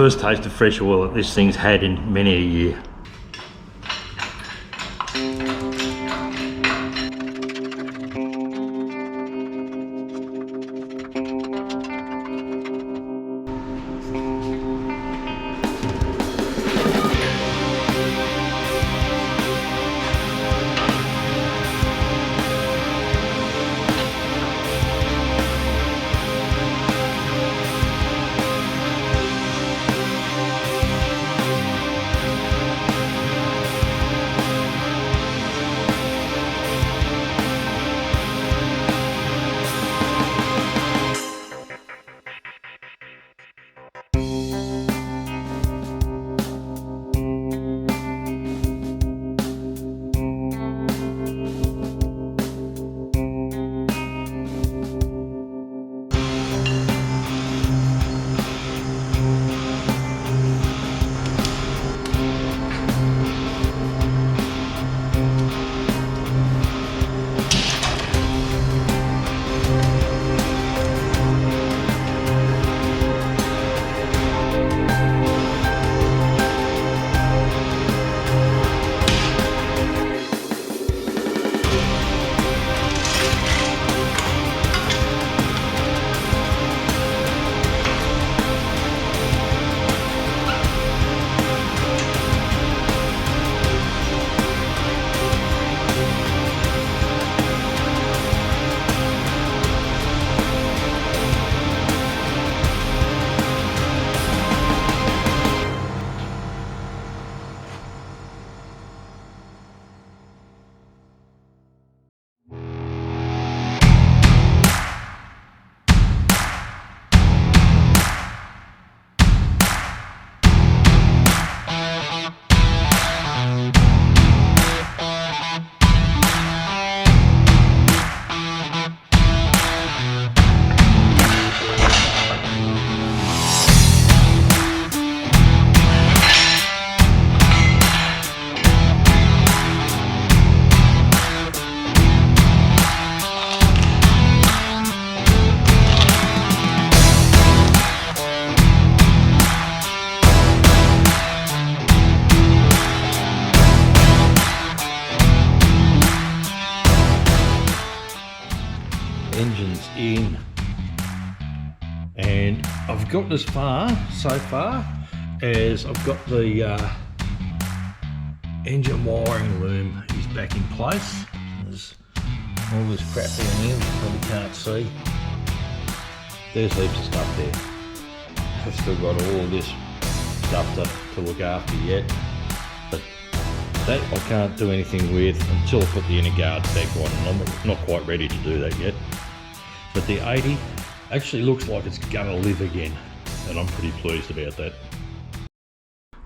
first taste of fresh oil that this thing's had in many a year. Engine's in, and I've got as far so far as I've got the engine wiring loom is back in place. There's all this crap down here, you probably can't see. There's heaps of stuff there. I've still got all this stuff to look after yet, but that I can't do anything with until I put the inner guards back on, and I'm not quite ready to do that yet. But the 80 actually looks like it's gonna live again, and I'm pretty pleased about that.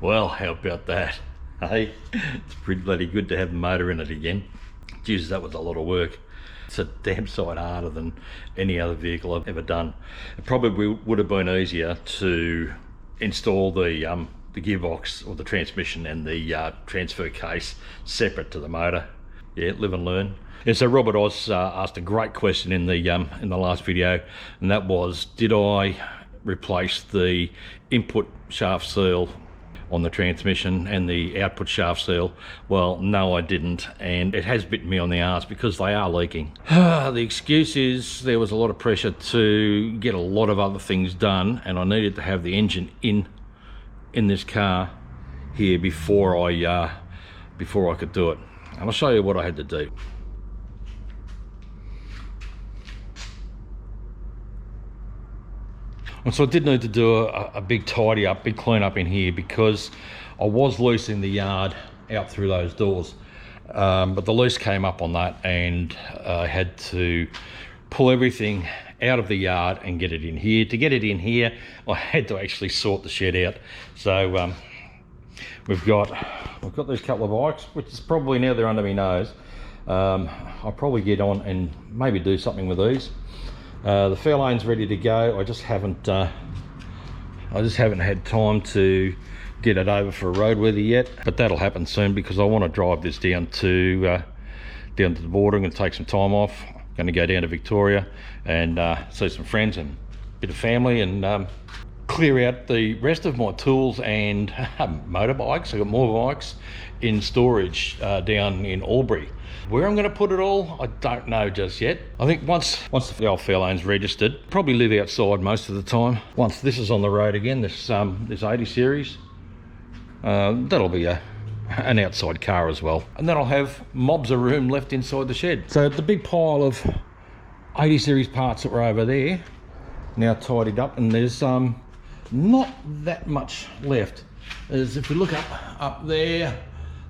Well, how about that? Hey, it's pretty bloody good to have the motor in it again. Jesus, that was a lot of work. It's a damn sight harder than any other vehicle I've ever done. It probably would have been easier to install the gearbox or the transmission and the transfer case separate to the motor. Yeah, live and learn. Yeah, so Robert Oz asked a great question in the last video, and that was, did I replace the input shaft seal on the transmission and the output shaft seal? Well, no, I didn't, and it has bitten me on the arse because they are leaking. The excuse is there was a lot of pressure to get a lot of other things done, and I needed to have the engine in this car here before I could do it. And I'll show you what I had to do. And so I did need to do a big tidy up, big clean up in here, because I was loosing the yard out through those doors. But the lease came up on that, and I had to pull everything out of the yard and get it in here. To get it in here, I had to actually sort the shed out. So we've got these couple of bikes, which is probably, now they're under my nose, I'll probably get on and maybe do something with these. The Fairlane's ready to go. I just haven't had time to get it over for a roadworthy yet, but that'll happen soon, because I want to drive this down to the border and take some time off. I'm going to go down to Victoria and see some friends and a bit of family, and clear out the rest of my tools and motorbikes. I've got more bikes in storage down in Albury. Where I'm going to put it all, I don't know just yet. I think once the old Fairlane's registered, probably live outside most of the time. Once this is on the road again, this 80 series, that'll be an outside car as well. And then I'll have mobs of room left inside the shed. So the big pile of 80 series parts that were over there, now tidied up, and there's not that much left. As if we look up there,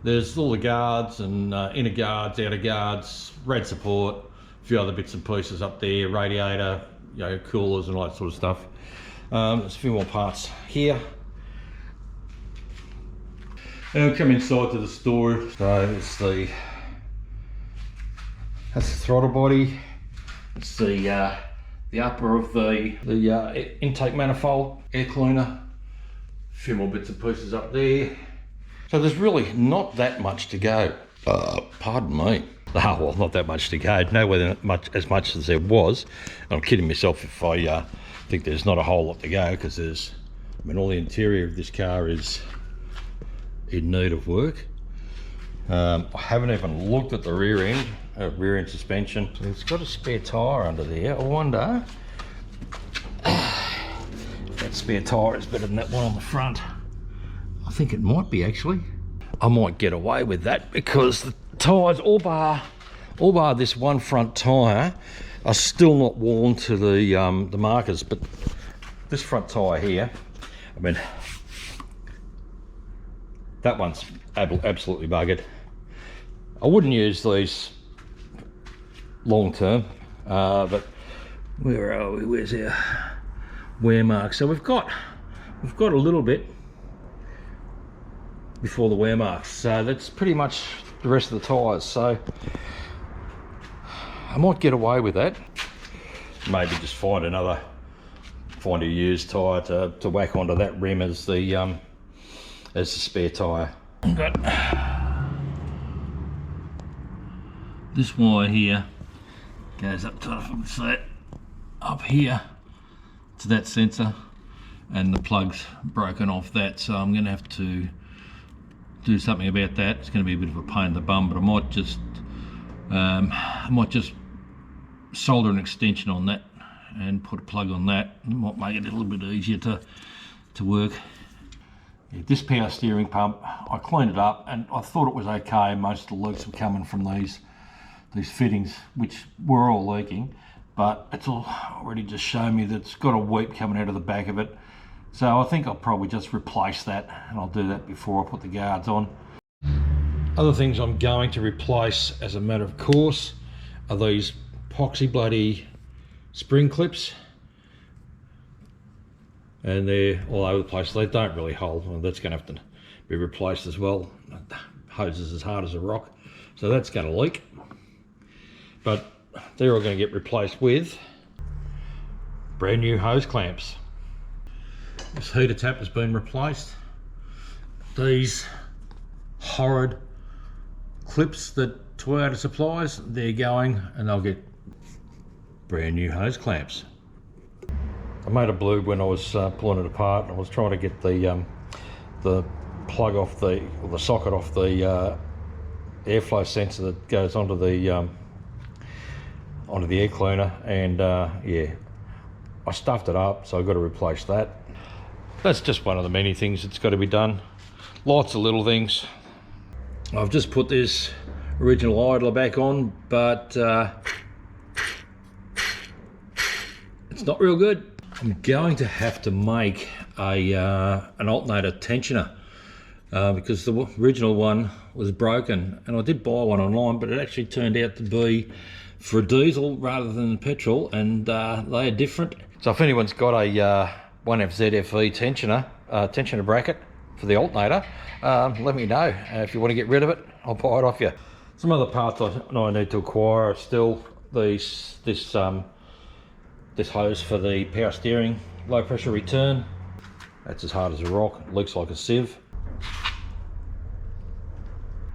there's all the guards and inner guards, outer guards, rad support, a few other bits and pieces up there, radiator, you know, coolers and all that sort of stuff. There's a few more parts here. And we'll come inside to the store. So it's that's the throttle body. It's the upper of the intake manifold, air cleaner, a few more bits and pieces up there. So there's really not that much to go. Pardon me. Oh, well, not that much to go. Nowhere as much as there was. I'm kidding myself if I think there's not a whole lot to go, because there's, I mean, all the interior of this car is in need of work. I haven't even looked at the rear end suspension. So it's got a spare tyre under there. I wonder if that spare tyre is better than that one on the front. I think it might be, actually. I might get away with that, because the tyres, all bar this one front tyre, are still not worn to the markers. But this front tyre here, I mean, that one's absolutely buggered. I wouldn't use these long term, but where are we? Where's our wear mark? So we've got a little bit before the wear marks, so that's pretty much the rest of the tyres. So I might get away with that. Maybe just find a used tyre to whack onto that rim as the spare tyre. Got this wire here goes up to, if I can see it, up here to that sensor, and the plug's broken off that, so I'm going to have to do something about that. It's going to be a bit of a pain in the bum, but I might just solder an extension on that and put a plug on that. It might make it a little bit easier to work. Yeah, this power steering pump, I cleaned it up and I thought it was okay. Most of the leaks were coming from these fittings, which were all leaking, but it's already just shown me that it's got a weep coming out of the back of it. So I think I'll probably just replace that, and I'll do that before I put the guards on. Other things I'm going to replace as a matter of course are these epoxy bloody spring clips, and they're all over the place. They don't really hold, and that's going to have to be replaced as well. The hose is as hard as a rock, so that's going to leak. But they're all going to get replaced with brand new hose clamps. This heater tap has been replaced. These horrid clips that Toyota supplies, they're going, and they'll get brand new hose clamps. I made a bloob when I was pulling it apart. I was trying to get the plug off the socket off the airflow sensor that goes onto the air cleaner, and yeah, I stuffed it up, so I've got to replace that. That's just one of the many things that's got to be done. Lots of little things. I've just put this original idler back on, but it's not real good. I'm going to have to make an alternator tensioner because the original one was broken, and I did buy one online, but it actually turned out to be for a diesel rather than petrol, and they are different. So if anyone's got a 1FZFE tensioner bracket for the alternator, let me know. If you want to get rid of it, I'll buy it off you. Some other parts I need to acquire are still this hose for the power steering low pressure return. That's as hard as a rock, it looks like a sieve.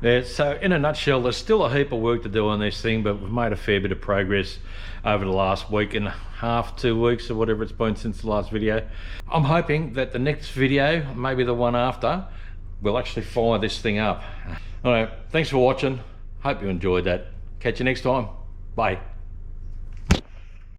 Yeah, so in a nutshell, there's still a heap of work to do on this thing, but we've made a fair bit of progress over the last week and a half, 2 weeks, or whatever it's been since the last video. I'm hoping that the next video, maybe the one after, we'll actually fire this thing up. All right, thanks for watching. Hope you enjoyed that. Catch you next time. Bye.